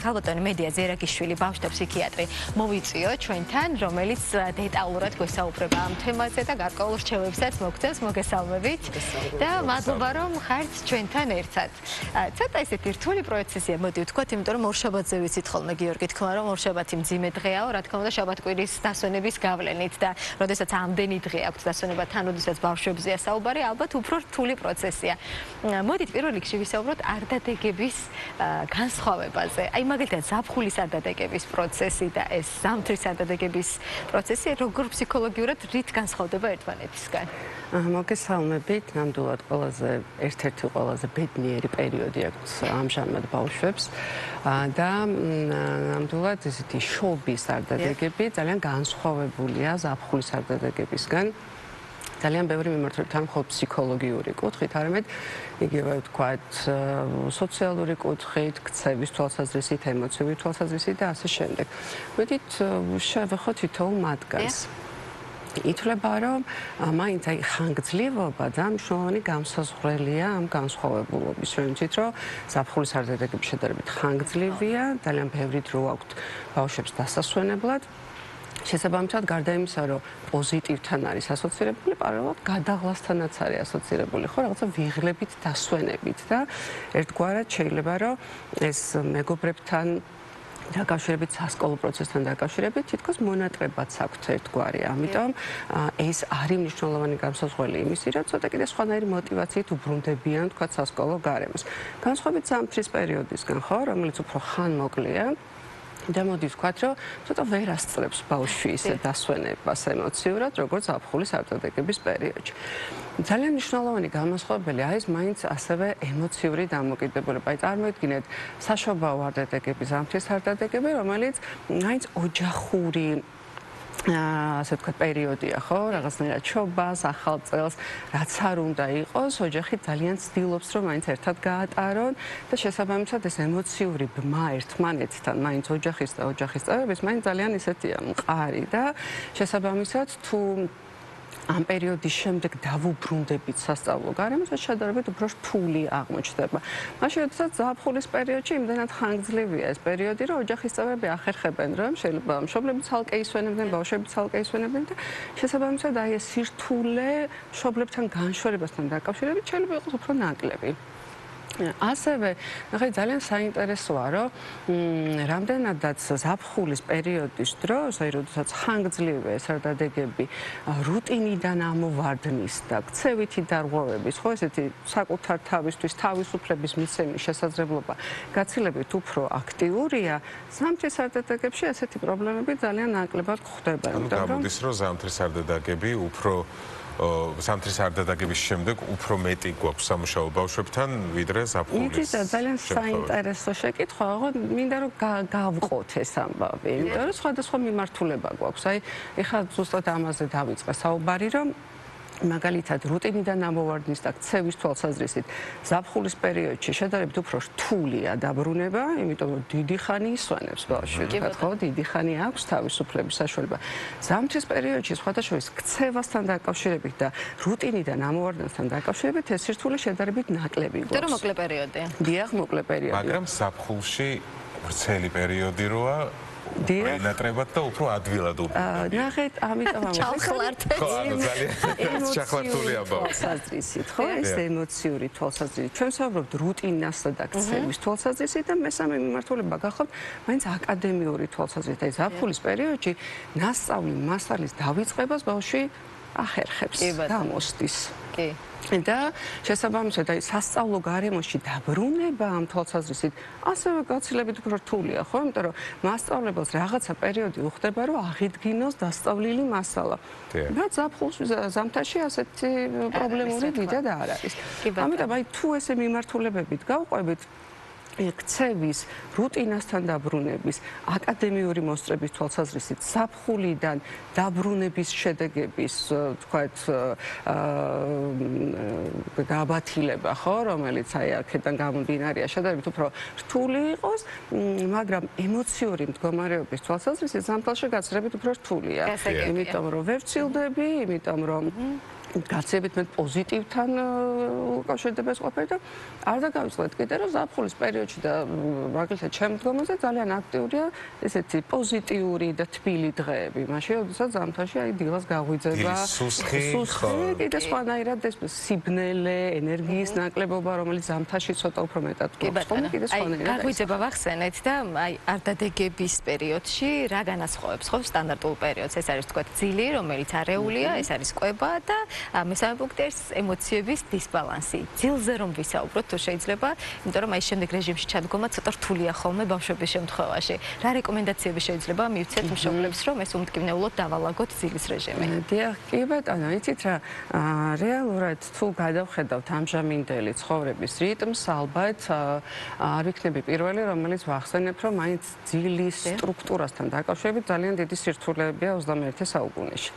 ქალბატონი მედია ზერაგიშვილი, ბავშვთა ფსიქიატრი მოვიწიო ჩვენთან, რომელიც დეტალურად გვესაუბრება ამ თემაზე და გარკვეულ რჩევებსაც მოგცემს. მოგესალმებით და მადლობა რომ ხართ ჩვენთან ერთად. ცოტა ესეთი რთული პროცესია, მოდი ვთქვათ, იმიტომ რომ ორშაბათზე ვიცით ხოლმე გიორგი თქვა, რომ ორშაბათი მძიმე დღეაო, რა თქმა უნდა, შაბათ-კვირის დასვენების გავლენით და როდესაც ამდენი დღე აქვს დასვენება, თან როდესაც ბავშვებზეა საუბარი, ალბათ უფრო რთული პროცესია. მოდით პირველ რიგში ვისაუბროთ არდადეგების განსხვავებაზე. აი მაგალითად ზაფხულის არდადეგების პროცესი და ეს ზამთრის არდადეგების პროცესი როგორ ფსიქოლოგიურად რით განსხვავდება ერთმანეთისგან? მოგესალმებით, ნამდვილად ერთ-ერთი ყველაზე ბედნიერი პერიოდი აქვს ამჟამად ბავშვებს და ნამდვილად ესეთი შობის არდადეგები ძალიან განსხვავებულია ზაფხულის არდადეგებისგან. ძალიან ბევრი მიმართულებით არ მხოლოდ ფსიქოლოგიური კუთხით, არამედ იგივე ვთქვათ, სოციალური კუთხით, ქცევის თვალსაზრისით, ემოციური თვალსაზრისით და ასე შემდეგ. მოდით შევეხოთ თითოეულ მათგანს. ითვლება, რომ მაინც აი ხანგრძლივობა და მნიშვნელოვანი გამსაზღვრელია ამ განსხვავებულობის. რომ იცით, რომ ზაფხულის არდადეგები შედარებით ხანგრძლივია, ძალიან ბევრი დრო აქვთ ბავშვებს დასასვენებლად. შესაბამისად, გარდა იმისა, რომ პოზიტივთან არის ასოცირებული, პარალელურად გადაღლასთანაც არის ასოცირებული, ხო, რაღაცა ვიღლებით დასვენებით და ერთგვარად შეიძლება, რომ ეს მეგობრებთან დაკავშირებით, სასკოლო პროცესთან დაკავშირებით, თითქოს მონატრებაც აქვთ ერთგვარი. ამიტომ ეს არის მნიშვნელოვანი გამსაზღვრელი იმისი, რომ ცოტა კიდე სხვანაირი მოტივაციით უბრუნდებიან, თქვათ, სასკოლო გარემოს. განსხვავებით ზამთრის პერიოდისგან, ხო, რომელიც უფრო ხანმოკლეა. და მოდი ვთქვათ, რომ ცოტა ვერ ასწრებს ბავშვი ისე დასვენებას ემოციურად, როგორც ზაფხულის არდადეგების პერიოდში. ძალიან მნიშვნელოვანი განსხვავებელია არის მაინც ასევე ემოციური დამოკიდებულება. აი წარმოიდგინეთ, საშობაო არდადეგები, ზამთრის არდადეგები, რომელიც მაინც ოჯახური ასე ვთქვათ, პერიოდია, ხო? რაღაცნაირად შობას, ახალ წელს, რაც არ უნდა იყოს, ოჯახი ძალიან ცდილობს, რომ მაინც ერთად გაატარონ და შესაბამისად ეს ემოციური ბმა ერთმანეთთან, მაინც ოჯახის და ოჯახის წევრების, მაინც ძალიან ისეთია მყარი და შესაბამისად თუ ამ პერიოდის შემდეგ დავუბრუნდებით სასწავლო გარემოს, ეს შედარებით უფრო რთული აღმოჩნდება. მაშინ, როდესაც ზაფხულის პერიოდში იმდენად ხანგრძლივია ეს პერიოდი, რომ ოჯახის წევრები ახერხებენ, რომ შეიძლება მშობლები ცალკე ისვენებდნენ, ბავშვები ცალკე ისვენებდნენ და შესაბამისად აი ეს სირთულე მშობლებთან განშორებასთან დაკავშირებით შეიძლება იყოს უფრო ნაკლები. ასევე, ნახე ძალიან საინტერესოა, რომ რამდენადაც ზაფხულის პერიოდის დროს, აი როდესაც ხანგრძლივია ეს არდადეგები, რუტინიდან ამოვარდნის და ქცევითი დარღვევების, ხო, ესეთი საკუთარ თავისთვის თავისუფლების მიცემის შესაძლებლობა გაცილებით უფრო აქტიურია, ზამთრის არდადეგებში ესეთი პრობლემები ძალიან ნაკლებად გვხვდება. გამოდის, რომ ზამთრის არდადეგები უფრო ზამთრის არდადეგების შემდეგ უფრო მეტი გვაქვს სამუშაო ბავშვებთან, ვიდრე ზაფხულის. იცით, ძალიან საინტერესო შეკითხვა, ხო, მინდა რომ გავყოთ ეს ამბავი, იმიტომ რომ სხვადასხვა მიმართულება გვაქვს. აი, ეხლა ზუსტად ამაზე დავიწყე საუბარი, რომ მაგალითად რუტინიდან ამოვარდნის და ქცევის თვალსაზრისით ზაფხულის პერიოდში შედარებით უფრო რთულია დაბრუნება, იმიტომ რომ დიდი ხანი ისვენებს ბავშვი, ხო, დიდი ხანი აქვს თავისუფლების საშუალება. ზამთრის პერიოდში სხვადასხვა ქცევასთან დაკავშირებით და რუტინიდან ამოვარდნასთან დაკავშირებით ეს სირთულე შედარებით ნაკლები გვაქვს. იმიტომ რომ მოკლე პერიოდია. დიახ, მოკლე პერიოდია. მაგრამ ზაფხულში ვრცელი პერიოდია ნატრებად და უფრო ადვილად უბრუნდება. ნახეთ, ამიტომ ჩახლართ. ხო, ძალიან ჩახლართული ამბავი. თვალსაზრისით, ხო, ეს ემოციური თვალსაზრისით. ჩვენ ვსაუბრობთ რუტინასა და ქცევის თვალსაზრისით და მესამე მიმართულება გახავთ მაინც აკადემიური თვალსაზრისით. აი ზაფხულის პერიოდში ნასწავლი მასალის დავიწყებას ბავშვი ახერხებს, გამოსდის. კი. და შესაბამისად აი სასწავლო გარემოში დაბრუნება ამ თვალსაზრისით ასევე გაცილებით უფრო რთულია, ხო? იმიტომ რომ მასწავლებელს რაღაცა პერიოდი უხდება, რომ აღიდგინოს დასწავლილი მასალა. და ზამთარში ასეთი პრობლემური დიდად არ არის. ამიტომ აი თუ ესე მიმართულებებით გავყვებით ქცევის, რუტინასთან დაბრუნების, აკადემიური მოსწრების თვალსაზრისით, ზაფხულიდან დაბრუნების შედეგების, თქვათ, გაბათილება, ხო, რომელიც აი აქედან გამომდინარეა, შედარებით უფრო რთული იყოს, მაგრამ ემოციური მდგომარეობის თვალსაზრისით ზამთარში გაცილებით უფრო რთულია. იმიტომ რომ ვერ ვცილდები, იმიტომ რომ გაცილებით მეტ პოზიტივთან უკავშირდება ეს ყოფილი და არ დაგავიწყდეთ კიდე რომ ზაფხულის პერიოდში და მაგალითად შემდგომაზე ძალიან აქტიურია ესეთი პოზიტიური და თბილი დღეები. მაშინ როდესაც ზამთარში აი დილას გაღვიძება, სუსხი, კიდე სხვანაირად ეს სიბნელე, ენერგიის ნაკლებობა, რომელიც ზამთარში ცოტა უფრო მეტად გვაქვს, ხოლმე კიდე სხვანაირად. გაღვიძება ვახსენეთ და აი არდადეგების პერიოდში რა განასხვავებს ხო სტანდარტულ პერიოდს? ეს არის თქვა ძილი, რომელიც არეულია, ეს არის კვება და მესამე პუნქტი არის ემოციების დისბალანსი. ძილზე რომ ვისაუბროთ, თუ შეიძლება, იმიტომ რომ აი შემდეგ რეჟიმში ჩადგომა ცოტა რთულია ხოლმე ბავშვების შემთხვევაში. რა რეკომენდაციები შეიძლება მივცეთ მშობლებს, რომ ეს უმტკივნეულოდ დავალაგოთ ძილის რეჟიმი? დიახ, კი ბატონო, იცით რა, რეალურად თუ გადავხედავთ ამჟამინდელი ცხოვრების რიტმს, ალბათ არ ვიქნები პირველი, რომელიც ვახსენებ, რომ მაინც ძილის სტრუქტურასთან დაკავშირებით ძალიან დიდი სირთულეებია 21 საუკუნეში.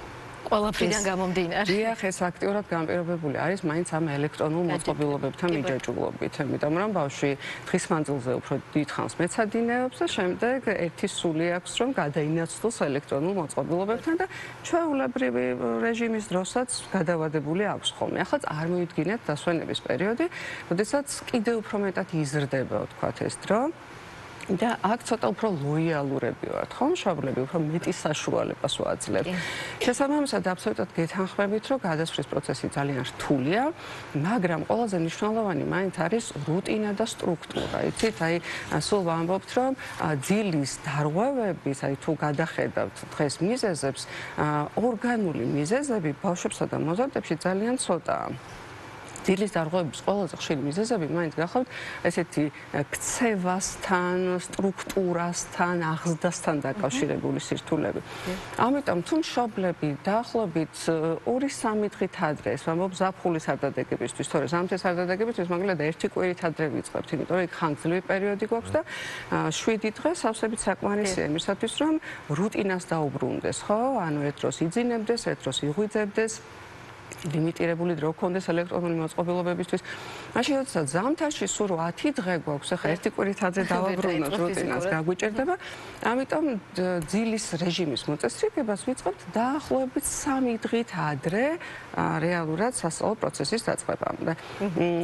ყველაფრიდან გამომდინარე. დიახ, ეს აქტიურად განპირობებული არის მაინც ამ ელექტრონულ მოწყობილობებთან მიჯაჭვულობით, იმიტომ რომ ბავშვი დღის მანძილზე უფრო დიდ ხანს მეცადინეობს და შემდეგ ერთი სული აქვს, რომ გადაინაცვლოს ელექტრონულ მოწყობილობებთან და ჩვეულებრივი რეჟიმის დროსაც გადავადებული აქვს ხოლმე. ახლა არ მივიდგინეთ დასვენების პერიოდი, როდესაც კიდევ უფრო მეტად იზრდება, ვთქვათ, ეს დრო. და აქ ცოტა უფრო ლოიალურები ვართ, ხო? მშობლები უფრო მეტი საშუალებას ვაძლევთ. შესაბამისად, აბსოლუტურად გეთანხმებით, რომ გადასვლის პროცესი ძალიან რთულია, მაგრამ ყველაზე მნიშვნელოვანი მაინც არის რუტინა და სტრუქტურა. იცით, აი, სულ ვამბობთ, რომ ძილის დარღვევების, აი თუ გადახედავთ დღეს მიზეზებს, ორგანული მიზეზები ბავშვებსა და მოზარდებში ძალიან ცოტაა. ძილის დარღვევების ყველაზე ხშირი მიზეზები მაინც გახლავთ ესეთი ქცევასთან, სტრუქტურასთან, აღზრდასთან დაკავშირებული სირთულეები. ამიტომ თუ მშობლები დაახლოებით 2-3 დღით ადრე, ეს ვამბობ ზაფხულის არდადეგებისთვის, თორე ზამთრის არდადეგებისთვის, მაგალითად ერთი კვირით ადრე ვიწყებთ, იმიტომ რომ იქ ხანგრძლივი პერიოდი გვაქვს და 7 დღე სავსებით საკმარისია იმისათვის, რომ რუტინას დაუბრუნდეს, ხო? ანუ ერთ დროს იძინებდეს, ერთ დროს იღვიძებდეს. ლიმიტირებული დრო გქონდეს ელექტრონული მოწყობილობებისთვის. მაშინ როდესაც ზამთარში სულ 10 დღე გვაქვს, ახლა ერთი კვირით ადრე დავაბრუნოთ რუტინას, გაგვიჭირდება. ამიტომ ძილის რეჟიმის მოწესრიგებას ვიწყებთ დაახლოებით 3 დღით ადრე რეალურად სასწავლო პროცესის დაწყებამდე.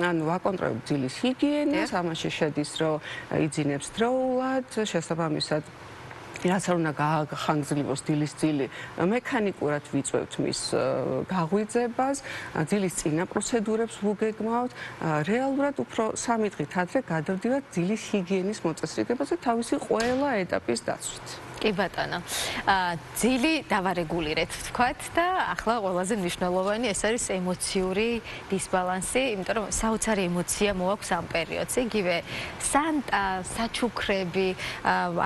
ანუ ვაკონტროლებთ ძილის ჰიგიენას, ამაში შედის, რომ იძინებს დროულად, შესაბამისად რაც არ უნდა გახანგრძლივოს დილის ძილი, მექანიკურად ვიწვევთ მის გაღვიძებას, ძილის წინა პროცედურებს ვუგეგმავთ, რეალურად უფრო 3 დღით ადრე გადავდივართ ძილის ჰიგიენის მოწესრიგებაზე თავისი ყველა ეტაპის დაცვით. კი ბატონო. ძილი დავარეგულირეთ, ვთქვათ და ახლა ყველაზე მნიშვნელოვანი ეს არის ემოციური დისბალანსი, იმიტომ რომ საოცარი ემოცია მოაქვს ამ პერიოდს. იგივე სანტა, საჩუქრები,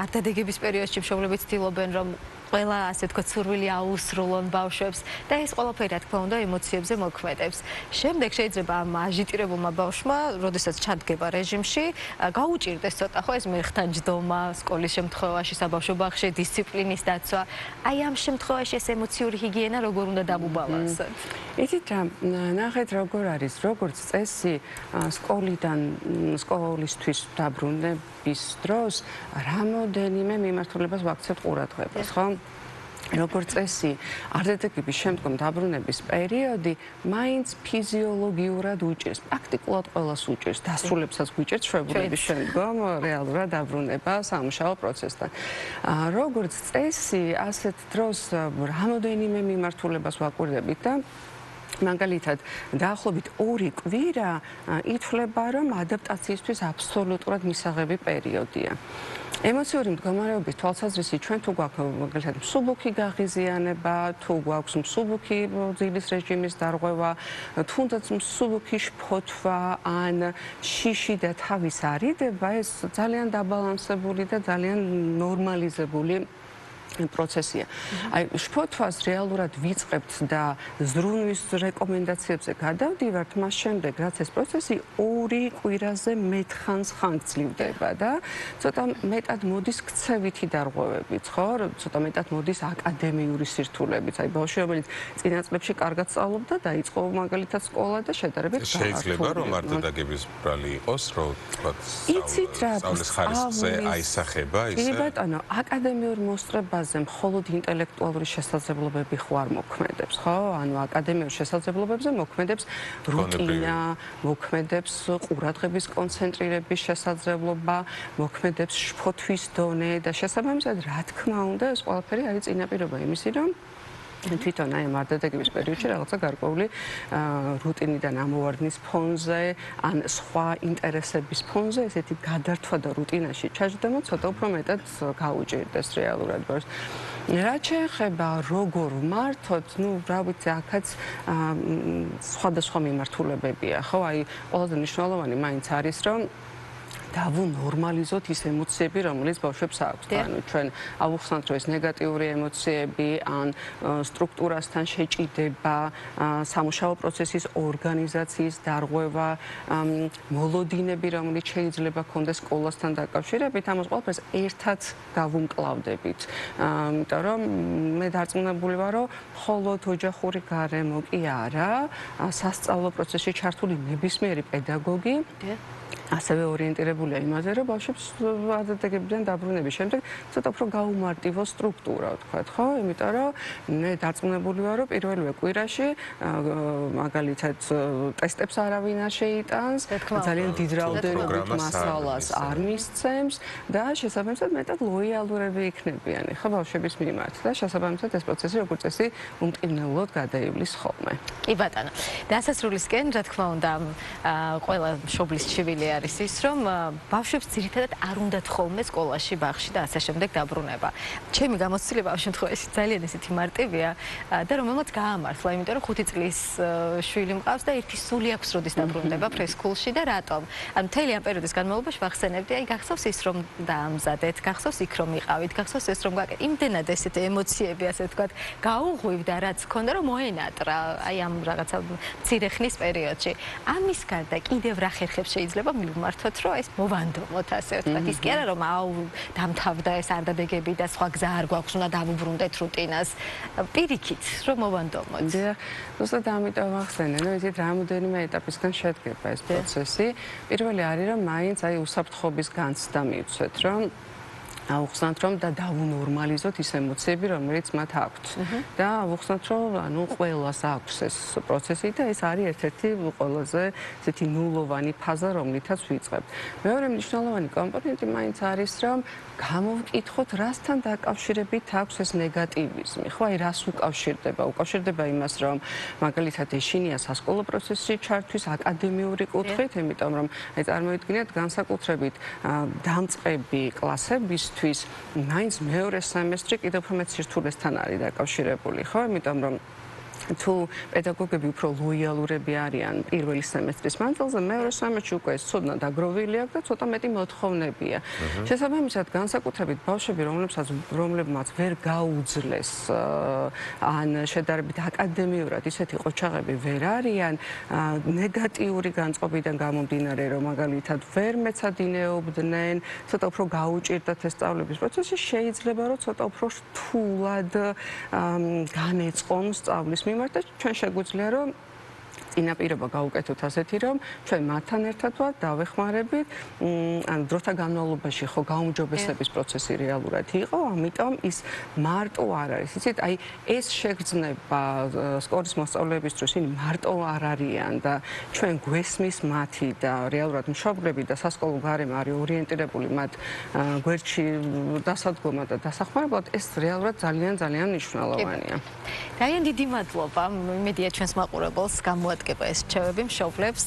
არდადეგების პერიოდში მშობლები ცდილობენ რომ ყველა ასე თქვა სურვილი აუსრულონ ბავშვებს და ეს ყველაფერი რა თქმა უნდა ემოციებზე მოქმედებს. შემდეგ შეიძლება ამ აჟიტირებულმა ბავშვმა, როდესაც ჩადგება რეჟიმში, გაუჭირდეს ცოტა ხო ეს მერხთანჯდომა სკოლის შემთხვევაში, საბავშვო ბაღში დისციპლინის დაცვა. აი ამ შემთხვევაში ეს ემოციური ჰიგიენა როგორ უნდა დამუბალანსოთ? იცით რა, ნახეთ როგორ არის, როგორც წესი სკოლიდან სკოლისთვის დაბრუნების დროს რამოდენიმე მიმართულებას ვაქცევთ ყურადღებას, ხო? როგორც წესი, არდადეგების შემდგომ დაბრუნების პერიოდი მაინც ფიზიოლოგიურად უჭირს, პრაქტიკულად ყველას უჭირს, დასრულებსაც გვიჭირს შვებულების შემდგომ რეალურად დაბრუნება სამუშაო პროცესთან. როგორც წესი, ასეთ დროს რამოდენიმე მიმართულებას ვაკვირდებით და მაგალითად, დაახლოებით 2 კვირა ითვლება, რომ ადაპტაციისთვის აბსოლუტურად მისაღები პერიოდია. ემოციური მდგომარეობის თვალსაზრისით ჩვენ თუ გვაქვს მაგალითად მსუბუქი გაღიზიანება, თუ გვაქვს მსუბუქი ძილის რეჟიმის დარღვევა, თუნდაც მსუბუქი შფოთვა ან შიში და თავის არიდება, ეს ძალიან დაბალანსებული და ძალიან ნორმალიზებული პროცესია. აი შფოთვას რეალურად ვიწყებთ და ზრუნვის რეკომენდაციებზე გადავდივართ, მას შემდეგ რაც ეს პროცესი 2 კვირაზე მეტ ხანს ხანგრძლივდება და ცოტა მეტად მოდის ქცევითი დარღვევებით, ხო? ცოტა მეტად მოდის აკადემიური სირთულებით. აი ბავშვი, რომელიც წინა წლებში კარგად სწავლობდა, დაიწყო მაგალითად სკოლა და შედარებით შეიძლება რომ არდადეგების ბრალი იყოს, რომ თქვა სწავლის ხარისხზე აისახება ისე. კი ბატონო, აკადემიურ მოსწრება დარბაზზე მხოლოდ ინტელექტუალური შესაძლებლობები ხوار მოქმედებს, ხო? ანუ აკადემიურ შესაძლებლობებზე მოქმედებს რუტინა, მოქმედებს ყურადღების კონცენტრირების შესაძლებლობა, მოქმედებს შფოთვის დონე და შესაბამისად, რა თქმა უნდა, ეს ყველაფერი არის წინაპირობა იმისი, რომ თვითონ აი მარდადეგების პერიოდში რაღაცა გარკვეული რუტინიდან ამოვარდნის ფონზე, ან სხვა ინტერესების ფონზე ესეთი გადართვა და რუტინაში ჩაჯდომა ცოტა უფრო მეტად გაუჭირდეს რეალურად. რაც შეეხება როგორ ვმართოთ, რა ვიცი, აქაც სხვადასხვა მიმართულებებია, ხო? აი ყველაზე მნიშვნელოვანი მაინც არის, რომ დავუნორმალიზოთ ის ემოციები, რომელიც ბავშვებს აქვს. ანუ ჩვენ ავუხსნათ, რომ ეს ნეგატიური ემოციები, ან სტრუქტურასთან შეჭიდება, სამუშაო პროცესის ორგანიზაციის დარღვევა, მოლოდინები, რომელიც შეიძლება ქონდეს სკოლასთან დაკავშირებით, ამას ყველაფერს ერთად გავუმკლავდებით. იმიტომ რომ მე დარწმუნებული ვარ, რომ მხოლოდ ოჯახური გარემო კი არა, სასწავლო პროცესში ჩართული ნებისმიერი პედაგოგი ასევე ორიენტირებულია იმაზე, რომ ბავშვებს ადრედებიდან დაბრუნების შემდეგ ცოტა უფრო გაუმარტივო სტრუქტურა, ვთქვათ, ხო? იმიტომ რომ მე დარწმუნებული ვარ, რომ პირველივე კვირაში მაგალითად ტესტებს არავინ არ შეიტანს, ძალიან დიდ რაოდენობით მასალას არ მისცემს და შესაბამისად მეტად ლოიალურები იქნებიან, ხო, ბავშვების მიმართ და შესაბამისად ეს პროცესი როგორც წესი უმყინებლად გადაივლის ხოლმე. კი ბატონო. დასასრულისკენ, რა თქმა უნდა, ყველა მშობლის ჩივილი არის ის, რომ ბავშვებს ძირითადად არ უნდათ ხოლმე სკოლაში, ბაღში და ასე შემდეგ დაბრუნება. ჩემი გამოცდილება ამ შემთხვევაში ძალიან ესეთი მარტივია და რომელმაც გაამართლა, იმიტომ რომ 5 წლის შვილი მყავს და ერთი სული აქვს, როდის დაბრუნდება ფრესკულში და რატომ? ანუ მთელი ამ პერიოდის განმავლობაში ვახსენებდი, აი გახსოვს ის, რომ დაამზადეთ, გახსოვს იქ რომ იყავით, გახსოვს ეს რომ იმდენად ესეთი ემოციები, ასე ვთქვათ, გაუღვივდა, რაც ქონდა რომ მოენატრა აი ამ რაღაცა მცირე ხნის პერიოდში. ამის გარდა კიდევ რა ხერხებს შეიძლება მივმართოთ, რომ ეს მოვანდომოთ, ასე ვთქვათ. ის კი არა, რომ დამთავრდა ეს არდადეგები და სხვა გზა არ გვაქვს, უნდა დავუბრუნდეთ რუტინას. პირიქით, რომ მოვანდომოთ. ზუსტად ამიტომ ახსენე, რომ ისეთ რამოდენიმე ეტაპისგან შედგება ეს პროცესი. პირველი არის, რომ მაინც აი უსაფრთხოების განცდა მივცეთ, რომ ავუხსნათ, რომ და დავუნორმალიზოთ ის ემოციები, რომელიც მათ აქვთ. და ავუხსნათ, რომ ანუ ყველას აქვს ეს პროცესი და ეს არის ერთ-ერთი ყველაზე ესეთი ნულოვანი ფაზა, რომლითაც ვიწყებთ. მეორე მნიშვნელოვანი კომპონენტი მაინც არის, რომ გამოვკითხოთ, რასთან დაკავშირებით აქვს ეს ნეგატივიზმი. ხო, აი რას უკავშირდება? უკავშირდება იმას, რომ მაგალითად ეშინია სასკოლო პროცესში ჩართვის აკადემიური კუთხით, იმიტომ რომ აი წარმოიდგინეთ განსაკუთრებით დამწყები კლასებისთვის მაინც მეორე სემესტრი კიდევ უფრო მეტ სირთულესთან არის დაკავშირებული, ხო? იმიტომ რომ თუ პედაგოგები უფრო ლოიალურები არიან პირველი სემესტრის მანძილზე, მეორე სემესტრში უკვე ეს ცოდნა დაგროვილი აქვს და ცოტა მეტი მოთხოვნებია. შესაბამისად, განსაკუთრებით ბავშვები, რომლებმაც ვერ გაუძლეს ან შედარებით აკადემიურად ისეთი ყოჩაღები ვერ არიან, ნეგატიური განწყობიდან გამომდინარე, რომ მაგალითად ვერ მეცადინეობდნენ, ცოტა უფრო გაუჭირდათ ეს სწავლების პროცესი, შეიძლება რომ ცოტა უფრო რთულად განეწყონ სწავლის მიმართ და ჩვენ შეგვიძლია რომ წინაპირობა გავუკეთოთ ასეთი, რომ ჩვენ მათთან ერთად ვართ, დავეხმარებით, ან დროთა განმავლობაში ხო გაუმჯობესების პროცესი რეალურად იყო, ამიტომ ის მარტო არ არის. იცით, აი ეს შეგრძნება სკოლის მოსწავლეების დროს ისინი მარტო არ არიან და ჩვენ გვესმის მათი და რეალურად მშობლები და სასკოლო გარემო არის ორიენტირებული მათ გვერდში დასადგომად და დასახმარებლად, ეს რეალურად ძალიან მნიშვნელოვანია. ძალიან დიდი მადლობა. იმედია ჩვენს მაყურებელს გამოადგება ეს რჩევები მშობლებს